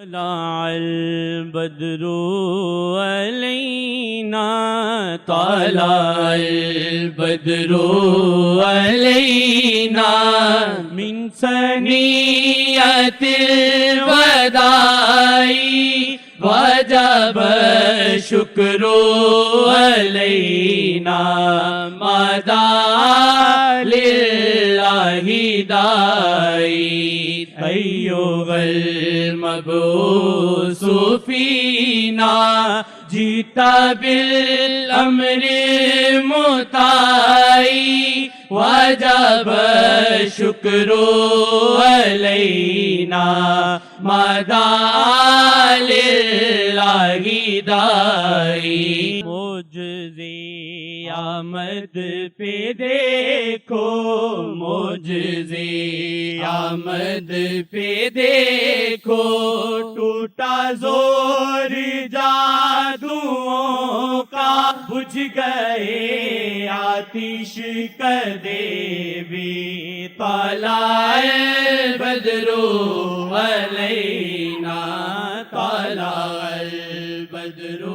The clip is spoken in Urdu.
طلع البدر علينا طلع البدر علينا من ثنية نية الوداع وجب الشكر علينا مدى لله داعي أيها المبعوث فينا جئت بالأمر المطاع وجب الشكر علينا مدى لله داعي معجزے آمد پہ دیکھو معجزے آمد پہ دیکھو ٹوٹا زور جادوؤں کا بجھ گئے آتش کدے بھی طلع البدر علينا طلع البدر